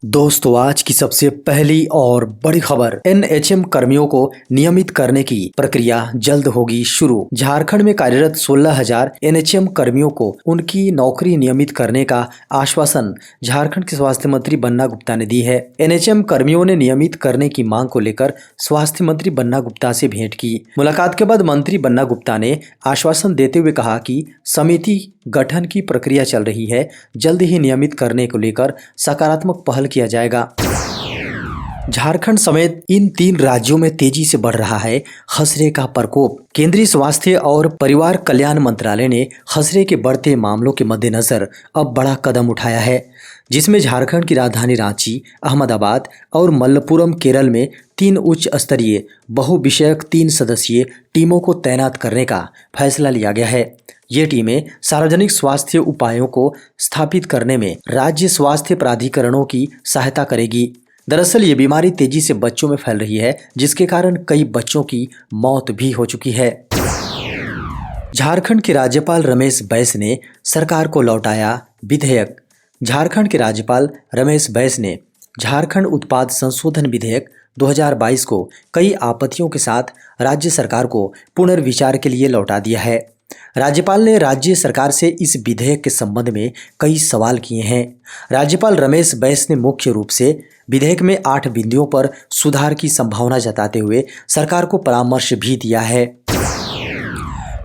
दोस्तों, आज की सबसे पहली और बड़ी खबर। एनएचएम कर्मियों को नियमित करने की प्रक्रिया जल्द होगी शुरू। झारखंड में कार्यरत 16,000 एनएचएम कर्मियों को उनकी नौकरी नियमित करने का आश्वासन झारखंड के स्वास्थ्य मंत्री बन्ना गुप्ता ने दी है। एनएचएम कर्मियों ने नियमित करने की मांग को लेकर स्वास्थ्य मंत्री बन्ना गुप्ता से भेंट की। मुलाकात के बाद मंत्री बन्ना गुप्ता ने आश्वासन देते हुए कहा कि समिति गठन की प्रक्रिया चल रही है, जल्द ही नियमित करने को लेकर सकारात्मक पहल किया जाएगा। झारखंड समेत इन 3 राज्यों में तेजी से बढ़ रहा है खसरे का प्रकोप। केंद्रीय स्वास्थ्य और परिवार कल्याण मंत्रालय ने खसरे के बढ़ते मामलों के मद्देनजर अब बड़ा कदम उठाया है, जिसमें झारखंड की राजधानी रांची, अहमदाबाद और मल्लपुरम केरल में 3 उच्च स्तरीय बहुविषयक 3 सदस्यीय टीमों को तैनात करने का फैसला लिया गया है। ये टीमें सार्वजनिक स्वास्थ्य उपायों को स्थापित करने में राज्य स्वास्थ्य प्राधिकरणों की सहायता करेगी। दरअसल ये बीमारी तेजी से बच्चों में फैल रही है, जिसके कारण कई बच्चों की मौत भी हो चुकी है। झारखंड के राज्यपाल रमेश बैस ने सरकार को लौटाया विधेयक। झारखंड के राज्यपाल रमेश बैस ने झारखंड उत्पाद संशोधन विधेयक 2022 को कई आपत्तियों के साथ राज्य सरकार को पुनर्विचार के लिए लौटा दिया है। राज्यपाल ने राज्य सरकार से इस विधेयक के संबंध में कई सवाल किए हैं। राज्यपाल रमेश बैस ने मुख्य रूप से विधेयक में 8 बिंदुओं पर सुधार की संभावना जताते हुए सरकार को परामर्श भी दिया है।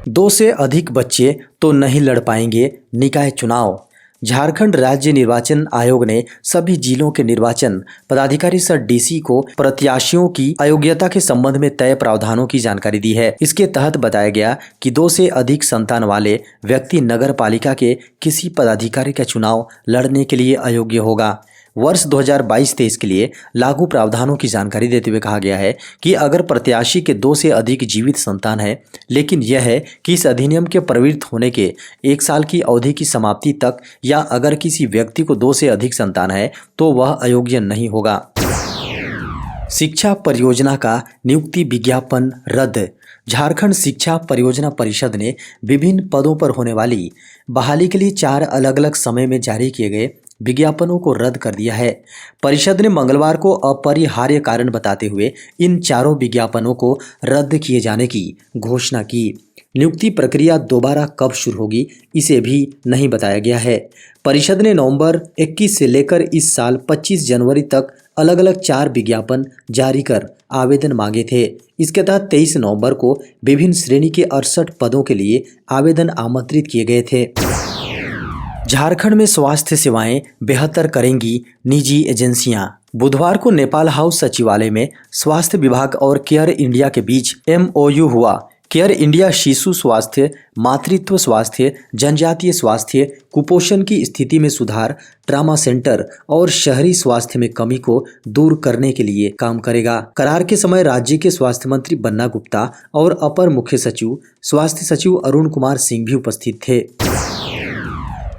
2 से अधिक बच्चे तो नहीं लड़ पाएंगे निकाय चुनाव। झारखंड राज्य निर्वाचन आयोग ने सभी जिलों के निर्वाचन पदाधिकारी सर डीसी को प्रत्याशियों की अयोग्यता के संबंध में तय प्रावधानों की जानकारी दी है। इसके तहत बताया गया कि 2 से अधिक संतान वाले व्यक्ति नगर पालिका के किसी पदाधिकारी का चुनाव लड़ने के लिए अयोग्य होगा। वर्ष 2022-23 के लिए लागू प्रावधानों की जानकारी देते हुए कहा गया है कि अगर प्रत्याशी के 2 से अधिक जीवित संतान है, लेकिन यह है कि इस अधिनियम के प्रवृत्त होने के 1 साल की अवधि की समाप्ति तक, या अगर किसी व्यक्ति को 2 से अधिक संतान है तो वह अयोग्य नहीं होगा। शिक्षा परियोजना का नियुक्ति विज्ञापन रद्द। झारखंड शिक्षा परियोजना परिषद ने विभिन्न पदों पर होने वाली बहाली के लिए 4 अलग अलग समय में जारी किए गए विज्ञापनों को रद्द कर दिया है। परिषद ने मंगलवार को अपरिहार्य कारण बताते हुए इन चारों विज्ञापनों को रद्द किए जाने की घोषणा की। नियुक्ति प्रक्रिया दोबारा कब शुरू होगी, इसे भी नहीं बताया गया है। परिषद ने नवंबर 21 से लेकर इस साल 25 जनवरी तक अलग अलग 4 विज्ञापन जारी कर आवेदन मांगे थे। इसके तहत 23 नवंबर को विभिन्न श्रेणी के 68 पदों के लिए आवेदन आमंत्रित किए गए थे। झारखंड में स्वास्थ्य सेवाएं बेहतर करेंगी निजी एजेंसियां। बुधवार को नेपाल हाउस सचिवालय में स्वास्थ्य विभाग और केयर इंडिया के बीच MOU हुआ। केयर इंडिया शिशु स्वास्थ्य, मातृत्व स्वास्थ्य, जनजातीय स्वास्थ्य, कुपोषण की स्थिति में सुधार, ट्रामा सेंटर और शहरी स्वास्थ्य में कमी को दूर करने के लिए काम करेगा। करार के समय राज्य के स्वास्थ्य मंत्री बन्ना गुप्ता और अपर मुख्य सचिव स्वास्थ्य सचिव अरुण कुमार सिंह भी उपस्थित थे।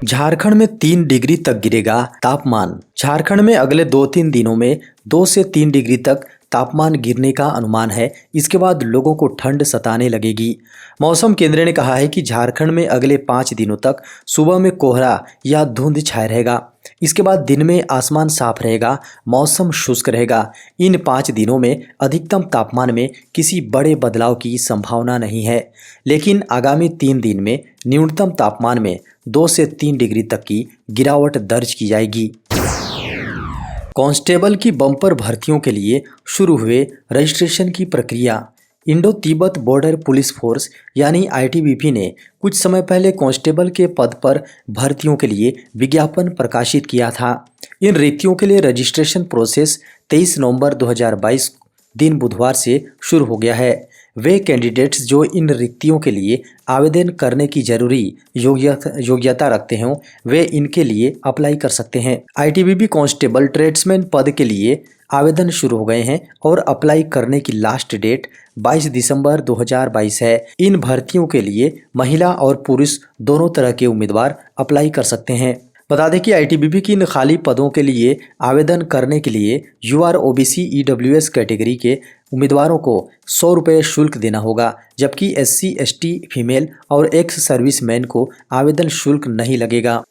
झारखंड में 3 डिग्री तक गिरेगा तापमान। झारखंड में अगले 2-3 दिनों में 2 से 3 डिग्री तक तापमान गिरने का अनुमान है। इसके बाद लोगों को ठंड सताने लगेगी। मौसम केंद्र ने कहा है कि झारखंड में अगले 5 दिनों तक सुबह में कोहरा या धुंध छाया रहेगा। इसके बाद दिन में आसमान साफ रहेगा, मौसम शुष्क रहेगा। इन 5 दिनों में अधिकतम तापमान में किसी बड़े बदलाव की संभावना नहीं है, लेकिन आगामी 3 दिन में न्यूनतम तापमान में 2 से 3 डिग्री तक की गिरावट दर्ज की जाएगी। कांस्टेबल की बम्पर भर्तियों के लिए शुरू हुए रजिस्ट्रेशन की प्रक्रिया। Indo Tibet border police force यानी ITBP ने कुछ समय पहले कांस्टेबल के पद पर भर्तियों के लिए विज्ञापन प्रकाशित किया था। इन रिक्तियों के लिए रजिस्ट्रेशन प्रोसेस 23 नवंबर 2022 दिन बुधवार से शुरू हो गया है। वे कैंडिडेट्स जो इन रिक्तियों के लिए आवेदन करने की जरूरी योग्यता रखते हों, वे इनके लिए अप्लाई कर सकते हैं। ITBP कांस्टेबल ट्रेड्समैन पद के लिए आवेदन शुरू हो गए हैं और अप्लाई करने की लास्ट डेट 22 दिसंबर 2022 है। इन भर्तियों के लिए महिला और पुरुष दोनों तरह के उम्मीदवार अप्लाई कर सकते हैं। बता दें कि ITBP की इन खाली पदों के लिए आवेदन करने के लिए UR OBC EWS कैटेगरी के उम्मीदवारों को 100 रुपये शुल्क देना होगा, जबकि SC ST फीमेल और एक्स सर्विसमैन को आवेदन शुल्क नहीं लगेगा।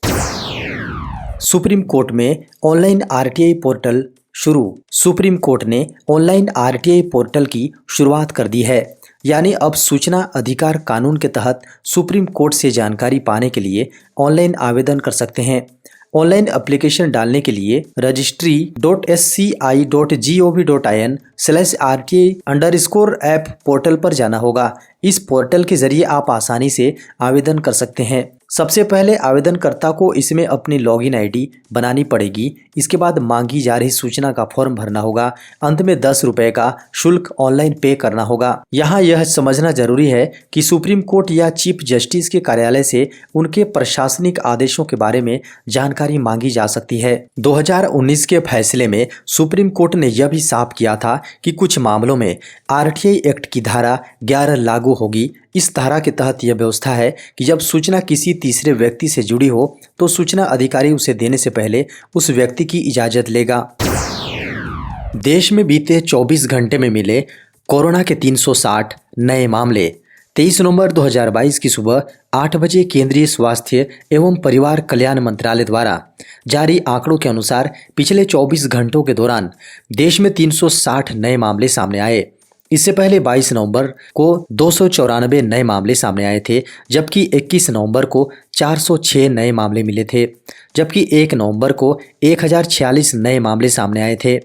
सुप्रीम कोर्ट में ऑनलाइन आरटीआई पोर्टल शुरू। सुप्रीम कोर्ट ने ऑनलाइन आरटीआई पोर्टल की शुरुआत कर दी है। यानी अब सूचना अधिकार कानून के तहत सुप्रीम कोर्ट से जानकारी पाने के लिए ऑनलाइन आवेदन कर सकते हैं। ऑनलाइन एप्लीकेशन डालने के लिए registry.sci.gov.in/rti_app पोर्टल पर जाना होगा। इस पोर्टल के जरिए आप आसानी से आवेदन कर सकते हैं। सबसे पहले आवेदनकर्ता को इसमें अपनी लॉगिन आईडी बनानी पड़ेगी। इसके बाद मांगी जा रही सूचना का फॉर्म भरना होगा। अंत में 10 रुपए का शुल्क ऑनलाइन पे करना होगा। यहाँ यह समझना जरूरी है कि सुप्रीम कोर्ट या चीफ जस्टिस के कार्यालय से उनके प्रशासनिक आदेशों के बारे में जानकारी मांगी जा सकती है। 2019 के फैसले में सुप्रीम कोर्ट ने यह भी साफ किया था कि कुछ मामलों में आरटीआई एक्ट की धारा 11 लागू होगी। इस धारा के तहत यह व्यवस्था है कि जब सूचना किसी तीसरे व्यक्ति से जुड़ी हो तो सूचना अधिकारी उसे देने से पहले उस व्यक्ति की इजाजत लेगा। देश में बीते 24 घंटे में मिले कोरोना के 360 नए मामले। 23 नवंबर 2022 की सुबह 8 बजे केंद्रीय स्वास्थ्य एवं परिवार कल्याण मंत्रालय द्वारा जारी आंकड़ों के अनुसार पिछले 24 घंटों के दौरान देश में 360 नए मामले सामने आए। इससे पहले 22 नवंबर को 294 नए मामले सामने आए थे, जबकि 21 नवंबर को 406 नए मामले मिले थे, जबकि 1 नवंबर को 1046 नए मामले सामने आए थे।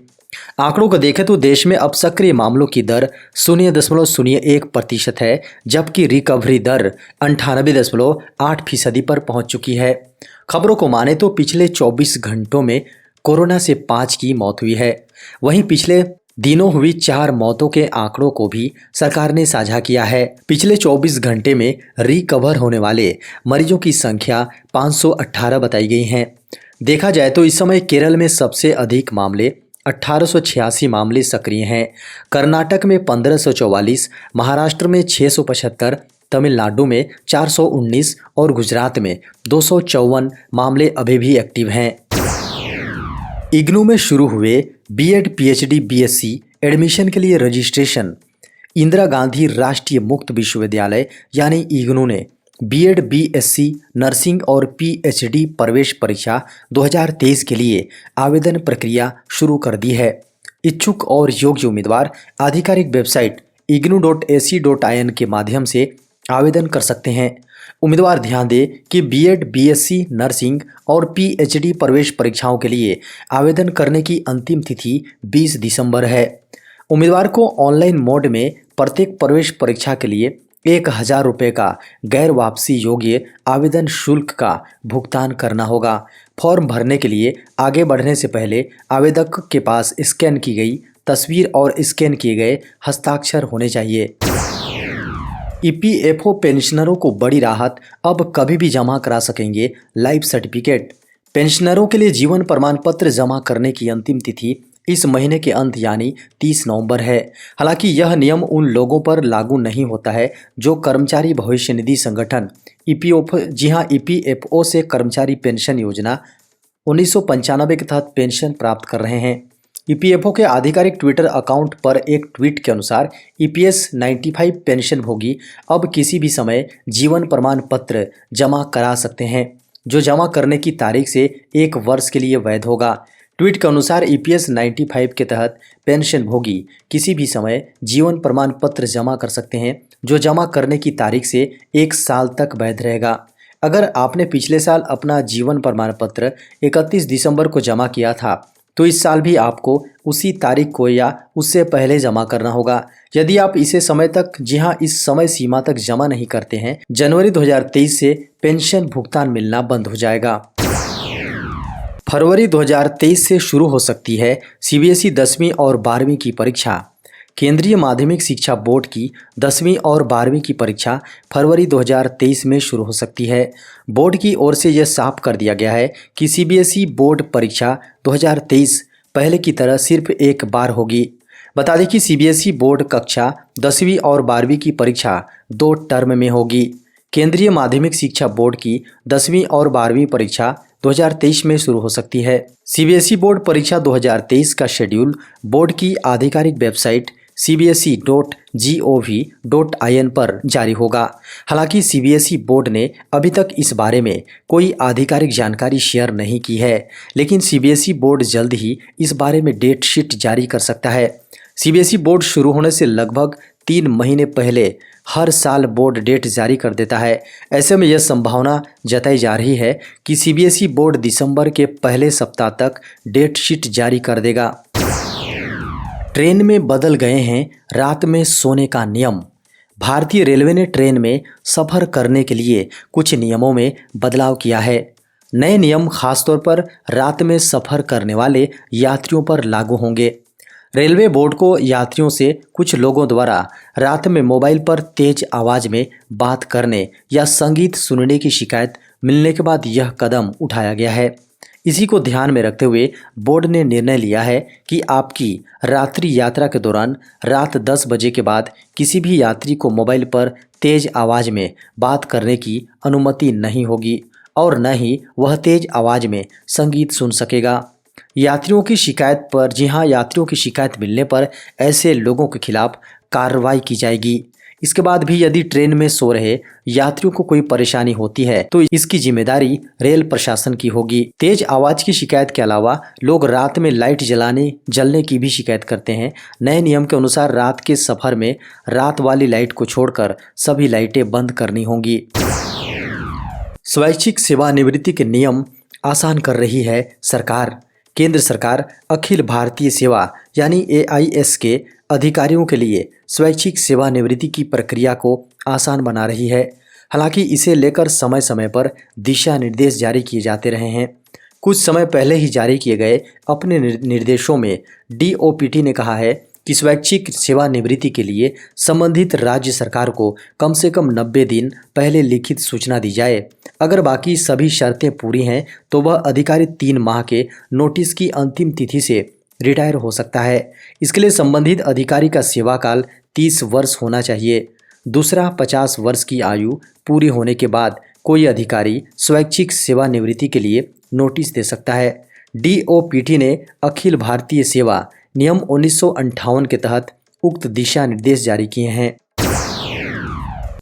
आंकड़ों को देखें तो देश में अब सक्रिय मामलों की दर 0.01% है, जबकि रिकवरी दर 98.8% पर पहुंच चुकी है। खबरों को माने तो पिछले 24 घंटों में कोरोना से 5 की मौत हुई है। वहीं पिछले दिनों हुई 4 मौतों के आंकड़ों को भी सरकार ने साझा किया है। पिछले 24 घंटे में रिकवर होने वाले मरीजों की संख्या 518 बताई गई है। देखा जाए तो इस समय केरल में सबसे अधिक मामले 1886 मामले सक्रिय हैं। कर्नाटक में 1544, महाराष्ट्र में 675, तमिलनाडु में 419 और गुजरात में 254 मामले अभी भी एक्टिव हैं। इग्नू में शुरू हुए बीएड, पीएचडी, बीएससी एडमिशन के लिए रजिस्ट्रेशन। इंदिरा गांधी राष्ट्रीय मुक्त विश्वविद्यालय यानी इग्नू ने बीएड, बीएससी, नर्सिंग और पीएचडी प्रवेश परीक्षा 2023 के लिए आवेदन प्रक्रिया शुरू कर दी है। इच्छुक और योग्य उम्मीदवार आधिकारिक वेबसाइट ignu.ac.in के माध्यम से आवेदन कर सकते हैं। उम्मीदवार ध्यान दें कि बीएड, बीएससी, नर्सिंग और पीएचडी प्रवेश परीक्षाओं के लिए आवेदन करने की अंतिम तिथि 20 दिसंबर है। उम्मीदवार को ऑनलाइन मोड में प्रत्येक प्रवेश परीक्षा के लिए 1000 रुपये का गैर वापसी योग्य आवेदन शुल्क का भुगतान करना होगा। फॉर्म भरने के लिए आगे बढ़ने से पहले आवेदक के पास स्कैन की गई तस्वीर और स्कैन किए गए हस्ताक्षर होने चाहिए। ईपीएफओ पेंशनरों को बड़ी राहत, अब कभी भी जमा करा सकेंगे लाइफ सर्टिफिकेट। पेंशनरों के लिए जीवन प्रमाण पत्र जमा करने की अंतिम तिथि इस महीने के अंत यानी 30 नवंबर है। हालांकि यह नियम उन लोगों पर लागू नहीं होता है जो कर्मचारी भविष्य निधि संगठन ईपीएफओ से कर्मचारी पेंशन योजना 1995 के तहत पेंशन प्राप्त कर रहे हैं। ईपीएफओ के आधिकारिक ट्विटर अकाउंट पर एक ट्वीट के अनुसार ईपीएस 95 पेंशनभोगी अब किसी भी समय जीवन प्रमाण पत्र जमा करा सकते हैं, जो जमा करने की तारीख से 1 वर्ष के लिए वैध होगा। ट्वीट के अनुसार ईपीएस 95 के तहत पेंशनभोगी किसी भी समय जीवन प्रमाण पत्र जमा कर सकते हैं, जो जमा करने की तारीख से 1 साल तक वैध रहेगा। अगर आपने पिछले साल अपना जीवन प्रमाण पत्र 31 दिसंबर को जमा किया था तो इस साल भी आपको उसी तारीख को या उससे पहले जमा करना होगा। यदि आप इसे समय तक, जी हाँ, इस समय सीमा तक जमा नहीं करते हैं, जनवरी 2023 से पेंशन भुगतान मिलना बंद हो जाएगा। फरवरी 2023 से शुरू हो सकती है सीबीएसई 10वीं और 12वीं की परीक्षा। केंद्रीय माध्यमिक शिक्षा बोर्ड की 10वीं और 12वीं की परीक्षा फरवरी 2023 में शुरू हो सकती है। बोर्ड की ओर से यह साफ कर दिया गया है कि सीबीएसई बोर्ड परीक्षा 2023 पहले की तरह सिर्फ एक बार होगी। बता दें कि सीबीएसई बोर्ड कक्षा 10वीं और 12वीं की परीक्षा 2 टर्म में होगी। केंद्रीय माध्यमिक शिक्षा बोर्ड की 10वीं और 12वीं परीक्षा 2023 में शुरू हो सकती है। सीबीएसई बोर्ड परीक्षा 2023 का शेड्यूल बोर्ड की आधिकारिक वेबसाइट cbse.gov.in पर जारी होगा। हालांकि सीबीएसई बोर्ड ने अभी तक इस बारे में कोई आधिकारिक जानकारी शेयर नहीं की है, लेकिन सीबीएसई बोर्ड जल्द ही इस बारे में डेट शीट जारी कर सकता है। सीबीएसई बोर्ड शुरू होने से लगभग 3 महीने पहले हर साल बोर्ड डेट जारी कर देता है। ऐसे में यह संभावना जताई जा रही है कि सीबीएसई बोर्ड दिसंबर के पहले सप्ताह तक डेट शीट जारी कर देगा। ट्रेन में बदल गए हैं रात में सोने का नियम। भारतीय रेलवे ने ट्रेन में सफ़र करने के लिए कुछ नियमों में बदलाव किया है। नए नियम खासतौर पर रात में सफ़र करने वाले यात्रियों पर लागू होंगे। रेलवे बोर्ड को यात्रियों से कुछ लोगों द्वारा रात में मोबाइल पर तेज आवाज़ में बात करने या संगीत सुनने की शिकायत मिलने के बाद यह कदम उठाया गया है। इसी को ध्यान में रखते हुए बोर्ड ने निर्णय लिया है कि आपकी रात्रि यात्रा के दौरान रात 10 बजे के बाद किसी भी यात्री को मोबाइल पर तेज आवाज़ में बात करने की अनुमति नहीं होगी और न ही वह तेज आवाज़ में संगीत सुन सकेगा। यात्रियों की शिकायत पर यात्रियों की शिकायत मिलने पर ऐसे लोगों के खिलाफ कार्रवाई की जाएगी। इसके बाद भी यदि ट्रेन में सो रहे यात्रियों को कोई परेशानी होती है तो इसकी जिम्मेदारी रेल प्रशासन की होगी। तेज आवाज की शिकायत के अलावा लोग रात में लाइट जलने की भी शिकायत करते हैं। नए नियम के अनुसार रात के सफर में रात वाली लाइट को छोड़कर सभी लाइटें बंद करनी होंगी। स्वैच्छिक सेवानिवृत्ति के नियम आसान कर रही है सरकार। केंद्र सरकार अखिल भारतीय सेवा यानी AIS के अधिकारियों के लिए स्वैच्छिक सेवानिवृत्ति की प्रक्रिया को आसान बना रही है। हालांकि इसे लेकर समय समय पर दिशा निर्देश जारी किए जाते रहे हैं। कुछ समय पहले ही जारी किए गए अपने निर्देशों में DOPT ने कहा है कि स्वैच्छिक सेवानिवृत्ति के लिए संबंधित राज्य सरकार को कम से कम 90 दिन पहले लिखित सूचना दी जाए। अगर बाकी सभी शर्तें पूरी हैं तो वह अधिकारी 3 माह के नोटिस की अंतिम तिथि से रिटायर हो सकता है। इसके लिए संबंधित अधिकारी का सेवा काल 30 वर्ष होना चाहिए। दूसरा, 50 वर्ष की आयु पूरी होने के बाद कोई अधिकारी स्वैच्छिक सेवानिवृत्ति के लिए नोटिस दे सकता है। DOPT ने अखिल भारतीय सेवा नियम 1958 के तहत उक्त दिशा निर्देश जारी किए हैं।